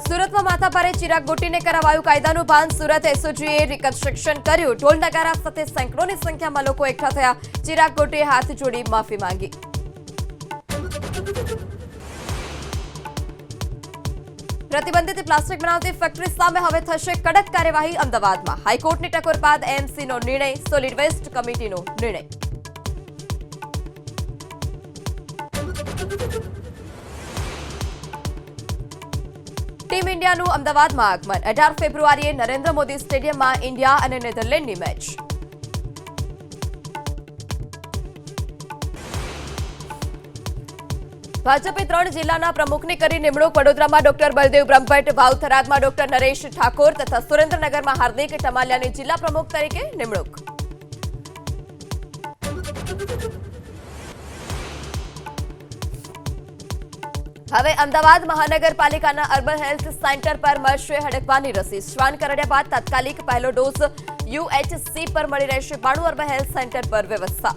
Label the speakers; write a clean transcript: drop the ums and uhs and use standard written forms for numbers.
Speaker 1: સુરતમાં માથાભારે ચિરાગ ગોટીને કરાવાયું કાયદાનું ભાન. સુરત એસઓજીએ રિકન્સ્ટ્રક્શન કર્યું. ઢોલ નગારા સાથે સેંકડોની સંખ્યામાં લોકો એકઠા થયા. ચિરાગ ગોટીએ હાથ જોડી માફી માંગી. પ્રતિબંધિત પ્લાસ્ટિક બનાવતી ફેક્ટરી સામે હવે થશે કડક કાર્યવાહી. અમદાવાદમાં હાઈકોર્ટની ટકોર બાદ એએમસીનો નિર્ણય, સોલિડ વેસ્ટ કમિટીનો નિર્ણય. ટીમ ઇન્ડિયાનું અમદાવાદમાં આગમન. 18 ફેબ્રુઆરીએ નરેન્દ્ર મોદી સ્ટેડિયમમાં ઇન્ડિયા અને નેધરલેન્ડની મેચ. ભાજપે 3 જિલ્લાના પ્રમુખની કરી નિમણૂક. વડોદરામાં ડોક્ટર બલદેવ બ્રહ્મભટ્ટ, ભાવથરાદમાં ડોક્ટર નરેશ ઠાકોર તથા સુરેન્દ્રનગરમાં હાર્દિક ટમાલિયાની જિલ્લા પ્રમુખ તરીકે નિમણૂક. હવે અમદાવાદ મહાનગરપાલિકાના અર્બન હેલ્થ સેન્ટર પર મળશે હડકવાની રસી. શ્વાન કરડ્યા બાદ તાત્કાલિક પહેલો ડોઝ યુએચસી પર મળી રહેશે. 92 અર્બન હેલ્થ સેન્ટર પર વ્યવસ્થા.